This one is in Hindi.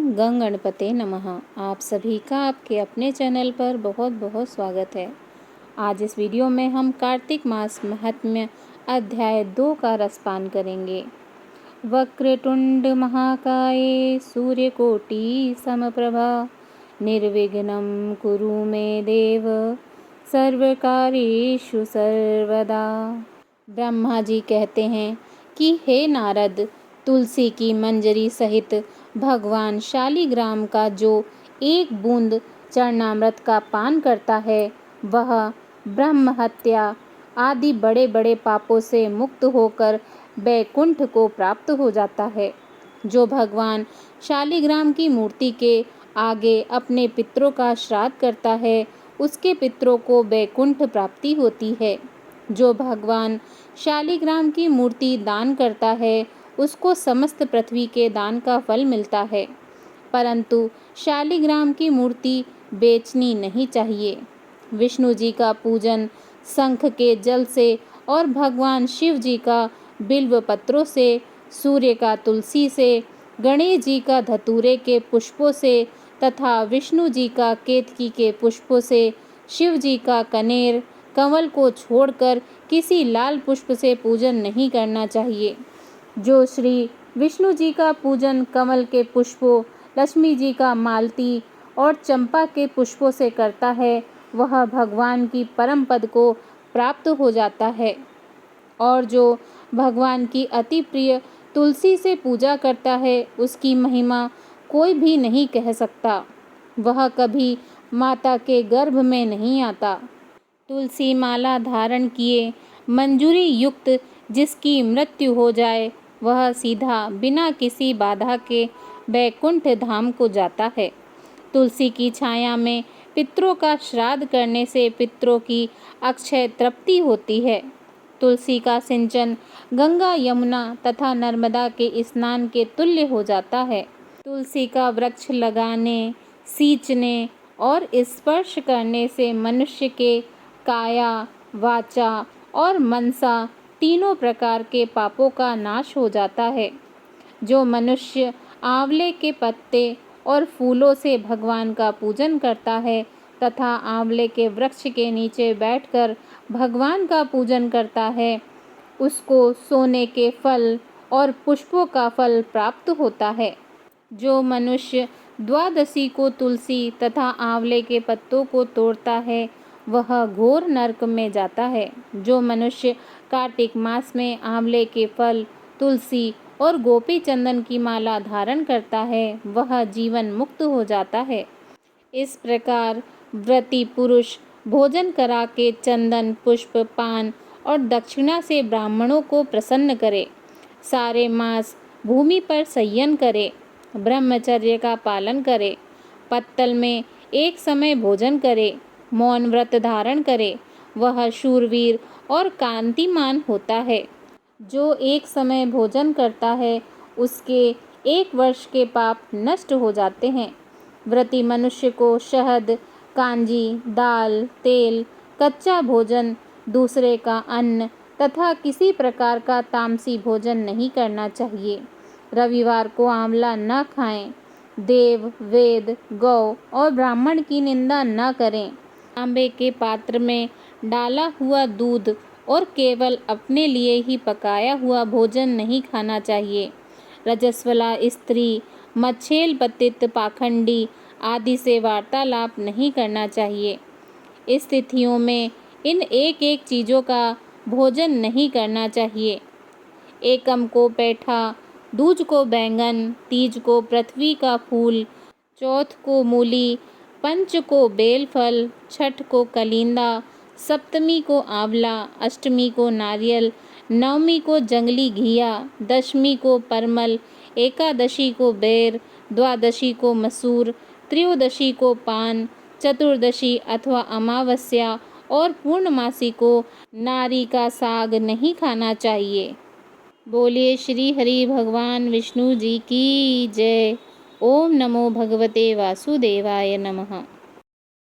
गंग गणपते नमः। आप सभी का आपके अपने चैनल पर बहुत बहुत स्वागत है। आज इस वीडियो में हम कार्तिक मास महात्म्य अध्याय 2 का रसपान करेंगे। वक्रतुंड महाकाय सूर्यकोटि समप्रभा निर्विघ्नं कुरु मे देव सर्वकार्येषु सर्वदा। ब्रह्मा जी कहते हैं कि हे नारद, तुलसी की मंजरी सहित भगवान शालिग्राम का जो एक बूंद चरणामृत का पान करता है वह ब्रह्म हत्या आदि बड़े बड़े पापों से मुक्त होकर बैकुंठ को प्राप्त हो जाता है। जो भगवान शालिग्राम की मूर्ति के आगे अपने पितरों का श्राद्ध करता है उसके पितरों को बैकुंठ प्राप्ति होती है। जो भगवान शालिग्राम की मूर्ति दान करता है उसको समस्त पृथ्वी के दान का फल मिलता है, परंतु शालिग्राम की मूर्ति बेचनी नहीं चाहिए। विष्णु जी का पूजन शंख के जल से और भगवान शिव जी का बिल्व पत्रों से, सूर्य का तुलसी से, गणेश जी का धतूरे के पुष्पों से तथा विष्णु जी का केतकी के पुष्पों से, शिव जी का कनेर कमल को छोड़कर किसी लाल पुष्प से पूजन नहीं करना चाहिए। जो श्री विष्णु जी का पूजन कमल के पुष्पों, लक्ष्मी जी का मालती और चंपा के पुष्पों से करता है वह भगवान की परम पद को प्राप्त हो जाता है। और जो भगवान की अति प्रिय तुलसी से पूजा करता है उसकी महिमा कोई भी नहीं कह सकता। वह कभी माता के गर्भ में नहीं आता। तुलसी माला धारण किए मंजूरी युक्त जिसकी मृत्यु हो जाए वह सीधा बिना किसी बाधा के बैकुंठ धाम को जाता है। तुलसी की छाया में पितरों का श्राद्ध करने से पितरों की अक्षय तृप्ति होती है। तुलसी का सिंचन गंगा, यमुना तथा नर्मदा के स्नान के तुल्य हो जाता है। तुलसी का वृक्ष लगाने, सींचने और स्पर्श करने से मनुष्य के काया, वाचा और मनसा तीनों प्रकार के पापों का नाश हो जाता है। जो मनुष्य आंवले के पत्ते और फूलों से भगवान का पूजन करता है तथा आंवले के वृक्ष के नीचे बैठकर भगवान का पूजन करता है उसको सोने के फल और पुष्पों का फल प्राप्त होता है। जो मनुष्य द्वादशी को तुलसी तथा आंवले के पत्तों को तोड़ता है वह घोर नरक में जाता है। जो मनुष्य कार्तिक मास में आंवले के फल, तुलसी और गोपी चंदन की माला धारण करता है वह जीवन मुक्त हो जाता है। इस प्रकार व्रती पुरुष भोजन करा के चंदन, पुष्प, पान और दक्षिणा से ब्राह्मणों को प्रसन्न करे, सारे मास भूमि पर शय्यन करे, ब्रह्मचर्य का पालन करे, पत्तल में एक समय भोजन करे, मौन व्रत धारण करे, वह शूरवीर और कांतिमान होता है। जो एक समय भोजन करता है उसके 1 वर्ष के पाप नष्ट हो जाते हैं। व्रती मनुष्य को शहद, कांजी, दाल, तेल, कच्चा भोजन, दूसरे का अन्न तथा किसी प्रकार का तामसी भोजन नहीं करना चाहिए। रविवार को आंवला न खाएं। देव, वेद, गौ और ब्राह्मण की निंदा न करें। तांबे के पात्र में डाला हुआ दूध और केवल अपने लिए ही पकाया हुआ भोजन नहीं खाना चाहिए। रजस्वला स्त्री, मच्छेल पतित, पाखंडी आदि से वार्तालाप नहीं करना चाहिए। इस तिथियों में इन एक एक चीज़ों का भोजन नहीं करना चाहिए। एकम को पैठा, दूज को बैंगन, तीज को पृथ्वी का फूल, चौथ को मूली, पंच को बेलफल, छठ को कलिंदा, सप्तमी को आंवला, अष्टमी को नारियल, नवमी को जंगली घिया, दशमी को परमल, एकादशी को बेर, द्वादशी को मसूर, त्रयोदशी को पान, चतुर्दशी अथवा अमावस्या और पूर्णमासी को नारी का साग नहीं खाना चाहिए। बोलिए श्री हरि भगवान विष्णु जी की जय। ओम नमो भगवते वासुदेवाय नमः।